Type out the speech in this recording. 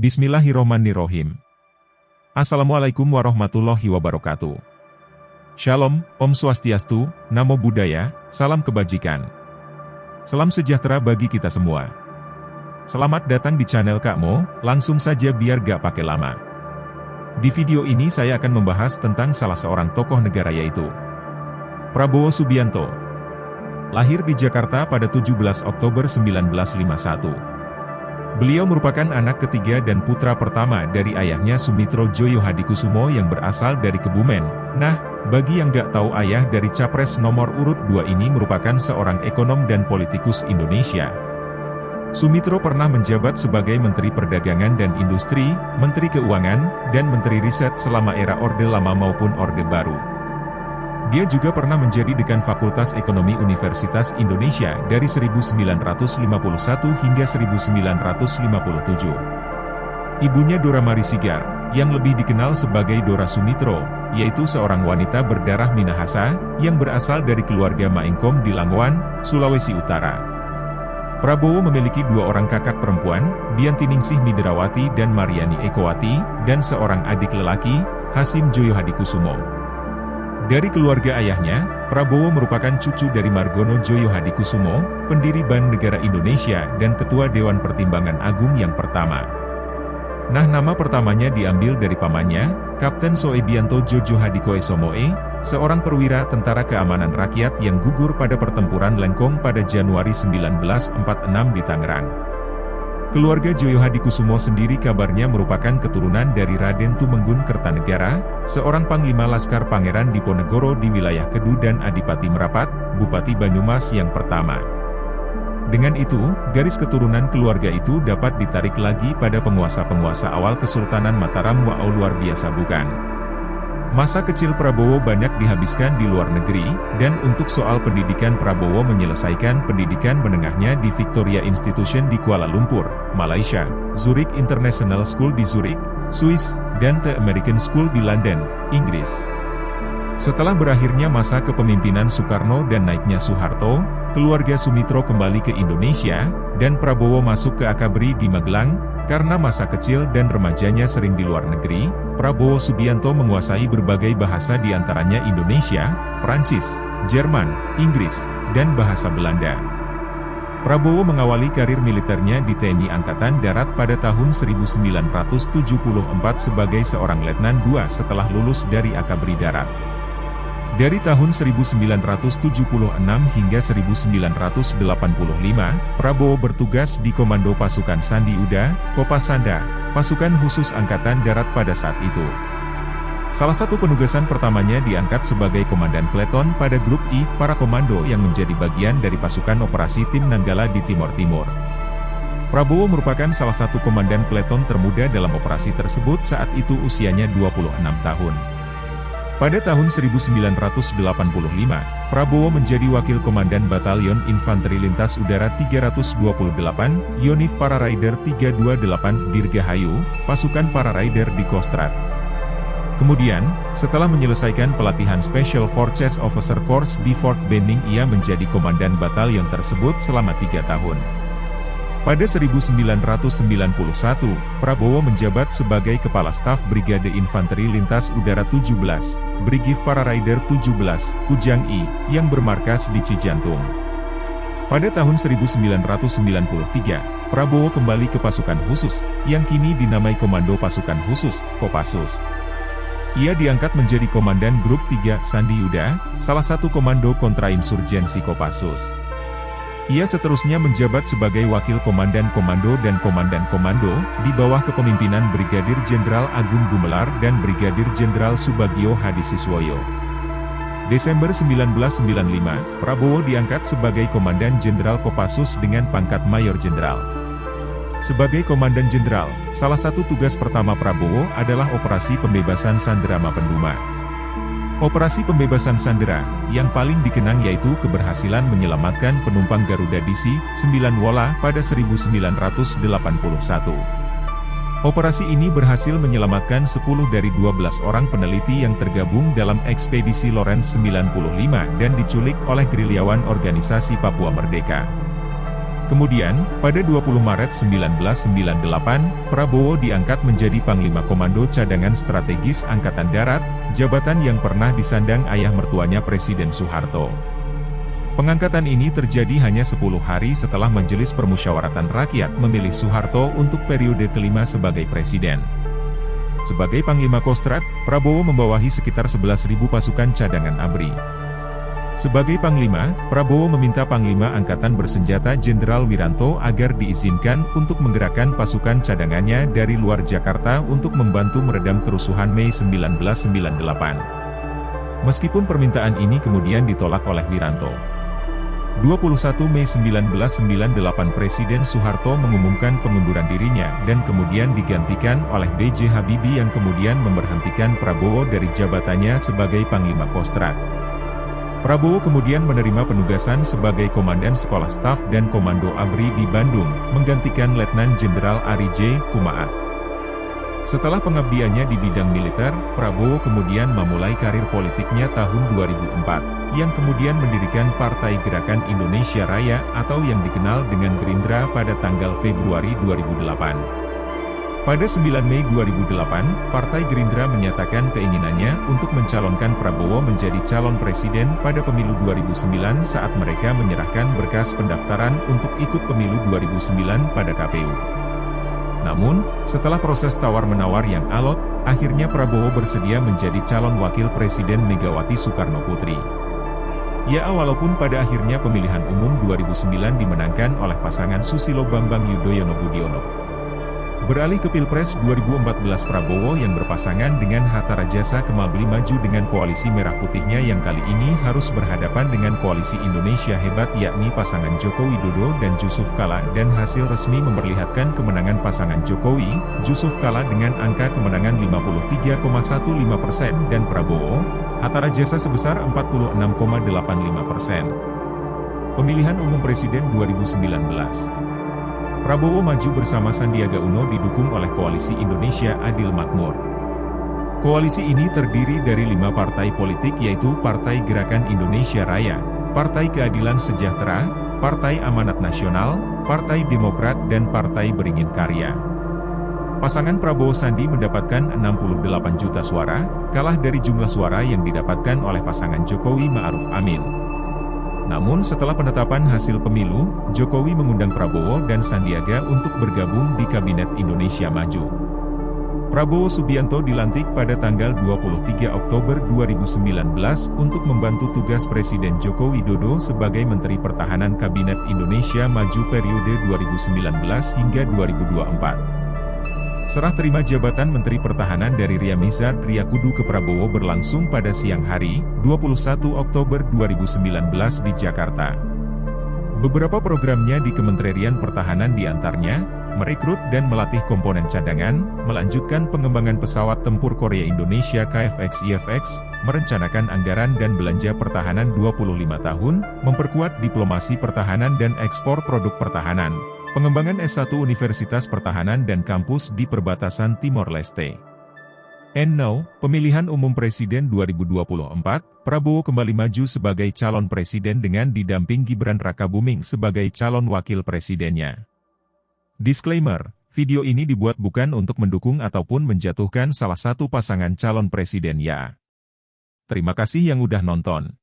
Bismillahirrohmanirrohim. Assalamualaikum warahmatullahi wabarakatuh. Shalom, Om Swastiastu, Namo Buddhaya, salam kebajikan. Salam sejahtera bagi kita semua. Selamat datang di channel Kak Mo, langsung saja biar gak pakai lama. Di video ini saya akan membahas tentang salah seorang tokoh negara yaitu Prabowo Subianto. Lahir di Jakarta pada 17 Oktober 1951. Beliau merupakan anak ketiga dan putra pertama dari ayahnya Sumitro Joyo Hadikusumo yang berasal dari Kebumen. Nah, bagi yang gak tahu, ayah dari Capres nomor urut 2 ini merupakan seorang ekonom dan politikus Indonesia. Sumitro pernah menjabat sebagai Menteri Perdagangan dan Industri, Menteri Keuangan, dan Menteri Riset selama era Orde Lama maupun Orde Baru. Dia juga pernah menjadi Dekan Fakultas Ekonomi Universitas Indonesia dari 1951 hingga 1957. Ibunya Dora Mari Sigar, yang lebih dikenal sebagai Dora Sumitro, yaitu seorang wanita berdarah Minahasa, yang berasal dari keluarga Maengkom di Langowan, Sulawesi Utara. Prabowo memiliki dua orang kakak perempuan, Diantiningsih Midrawati dan Mariani Ekowati, dan seorang adik lelaki, Hasim Joyo Hadikusumo. Dari keluarga ayahnya, Prabowo merupakan cucu dari Margono Joyo Hadikusumo, pendiri Bank Negara Indonesia dan Ketua Dewan Pertimbangan Agung yang pertama. Nah, nama pertamanya diambil dari pamannya, Kapten Soebianto Jojo Hadikoesomoe, seorang perwira tentara keamanan rakyat yang gugur pada pertempuran Lengkong pada Januari 1946 di Tangerang. Keluarga Joyo Hadikusumo sendiri kabarnya merupakan keturunan dari Raden Tumenggung Kertanegara, seorang Panglima Laskar Pangeran Diponegoro di wilayah Kedu dan Adipati Merapat, Bupati Banyumas yang pertama. Dengan itu, garis keturunan keluarga itu dapat ditarik lagi pada penguasa-penguasa awal Kesultanan Mataram. Wow, luar biasa bukan? Masa kecil Prabowo banyak dihabiskan di luar negeri, dan untuk soal pendidikan Prabowo menyelesaikan pendidikan menengahnya di Victoria Institution di Kuala Lumpur, Malaysia, Zurich International School di Zurich, Swiss, dan The American School di London, Inggris. Setelah berakhirnya masa kepemimpinan Soekarno dan naiknya Soeharto, keluarga Sumitro kembali ke Indonesia, dan Prabowo masuk ke Akabri di Magelang. Karena masa kecil dan remajanya sering di luar negeri, Prabowo Subianto menguasai berbagai bahasa diantaranya Indonesia, Prancis, Jerman, Inggris, dan bahasa Belanda. Prabowo mengawali karir militernya di TNI Angkatan Darat pada tahun 1974 sebagai seorang Letnan II setelah lulus dari Akabri Darat. Dari tahun 1976 hingga 1985, Prabowo bertugas di Komando Pasukan Sandi Uda, Kopasanda, pasukan khusus Angkatan Darat pada saat itu. Salah satu penugasan pertamanya diangkat sebagai Komandan Peleton pada Grup I, para komando yang menjadi bagian dari pasukan operasi Tim Nanggala di Timor Timur. Prabowo merupakan salah satu komandan peleton termuda dalam operasi tersebut saat itu usianya 26 tahun. Pada tahun 1985, Prabowo menjadi Wakil Komandan Batalion Infanteri Lintas Udara 328, Yonif Para Rider 328 Dirgahayu, pasukan Para Rider di Kostrad. Kemudian, setelah menyelesaikan pelatihan Special Forces Officer Course di Fort Benning, ia menjadi komandan batalion tersebut selama 3 tahun. Pada 1991, Prabowo menjabat sebagai Kepala Staf Brigade Infanteri Lintas Udara 17, Brigif Para Rider 17, Kujang I, yang bermarkas di Cijantung. Pada tahun 1993, Prabowo kembali ke pasukan khusus, yang kini dinamai Komando Pasukan Khusus, Kopassus. Ia diangkat menjadi Komandan Grup 3 Sandi Uda, salah satu komando kontrainsurgensi Kopassus. Ia seterusnya menjabat sebagai Wakil Komandan Komando dan Komandan Komando, di bawah kepemimpinan Brigadir Jenderal Agung Gumelar dan Brigadir Jenderal Subagio Hadisiswoyo. Desember 1995, Prabowo diangkat sebagai Komandan Jenderal Kopassus dengan pangkat Mayor Jenderal. Sebagai Komandan Jenderal, salah satu tugas pertama Prabowo adalah Operasi Pembebasan Sandera Mapenduma. Operasi pembebasan sandera, yang paling dikenang yaitu keberhasilan menyelamatkan penumpang Garuda DC-9 Wola pada 1981. Operasi ini berhasil menyelamatkan 10 dari 12 orang peneliti yang tergabung dalam ekspedisi Lawrence 95 dan diculik oleh gerilyawan organisasi Papua Merdeka. Kemudian, pada 20 Maret 1998, Prabowo diangkat menjadi Panglima Komando Cadangan Strategis Angkatan Darat, jabatan yang pernah disandang ayah mertuanya Presiden Soeharto. Pengangkatan ini terjadi hanya 10 hari setelah Majelis Permusyawaratan Rakyat memilih Soeharto untuk periode kelima sebagai presiden. Sebagai Panglima Kostrad, Prabowo membawahi sekitar 11.000 pasukan cadangan ABRI. Sebagai Panglima, Prabowo meminta Panglima Angkatan Bersenjata Jenderal Wiranto agar diizinkan untuk menggerakkan pasukan cadangannya dari luar Jakarta untuk membantu meredam kerusuhan Mei 1998. Meskipun permintaan ini kemudian ditolak oleh Wiranto. 21 Mei 1998 Presiden Soeharto mengumumkan pengunduran dirinya dan kemudian digantikan oleh B.J. Habibie yang kemudian memberhentikan Prabowo dari jabatannya sebagai Panglima Kostrad. Prabowo kemudian menerima penugasan sebagai Komandan Sekolah Staf dan Komando ABRI di Bandung, menggantikan Letnan Jenderal Ari J. Kumaat. Setelah pengabdiannya di bidang militer, Prabowo kemudian memulai karir politiknya tahun 2004, yang kemudian mendirikan Partai Gerakan Indonesia Raya atau yang dikenal dengan Gerindra pada tanggal Februari 2008. Pada 9 Mei 2008, Partai Gerindra menyatakan keinginannya untuk mencalonkan Prabowo menjadi calon presiden pada pemilu 2009 saat mereka menyerahkan berkas pendaftaran untuk ikut pemilu 2009 pada KPU. Namun, setelah proses tawar-menawar yang alot, akhirnya Prabowo bersedia menjadi calon wakil presiden Megawati Soekarno Putri. Ya, walaupun pada akhirnya pemilihan umum 2009 dimenangkan oleh pasangan Susilo Bambang Yudhoyono Budiono. Beralih ke Pilpres 2014, Prabowo yang berpasangan dengan Hatta Rajasa kembali maju dengan koalisi merah putihnya yang kali ini harus berhadapan dengan koalisi Indonesia Hebat yakni pasangan Joko Widodo dan Jusuf Kalla dan hasil resmi memperlihatkan kemenangan pasangan Jokowi, Jusuf Kalla dengan angka kemenangan 53,15% dan Prabowo, Hatta Rajasa sebesar 46,85%. Pemilihan Umum Presiden 2019. Prabowo maju bersama Sandiaga Uno didukung oleh Koalisi Indonesia Adil Makmur. Koalisi ini terdiri dari 5 partai politik yaitu Partai Gerakan Indonesia Raya, Partai Keadilan Sejahtera, Partai Amanat Nasional, Partai Demokrat dan Partai Beringin Karya. Pasangan Prabowo Sandi mendapatkan 68 juta suara, kalah dari jumlah suara yang didapatkan oleh pasangan Jokowi Ma'ruf Amin. Namun setelah penetapan hasil pemilu, Jokowi mengundang Prabowo dan Sandiaga untuk bergabung di Kabinet Indonesia Maju. Prabowo Subianto dilantik pada tanggal 23 Oktober 2019 untuk membantu tugas Presiden Joko Widodo sebagai Menteri Pertahanan Kabinet Indonesia Maju periode 2019 hingga 2024. Serah terima jabatan Menteri Pertahanan dari Ria Mizar Triakudu ke Prabowo berlangsung pada siang hari, 21 Oktober 2019 di Jakarta. Beberapa programnya di Kementerian Pertahanan diantaranya, merekrut dan melatih komponen cadangan, melanjutkan pengembangan pesawat tempur Korea Indonesia KFX-IFX, merencanakan anggaran dan belanja pertahanan 25 tahun, memperkuat diplomasi pertahanan dan ekspor produk pertahanan. Pengembangan S1 Universitas Pertahanan dan kampus di perbatasan Timor Leste. And now, pemilihan umum Presiden 2024, Prabowo kembali maju sebagai calon presiden dengan didamping Gibran Rakabuming sebagai calon wakil presidennya. Disclaimer, video ini dibuat bukan untuk mendukung ataupun menjatuhkan salah satu pasangan calon presiden ya. Terima kasih yang udah nonton.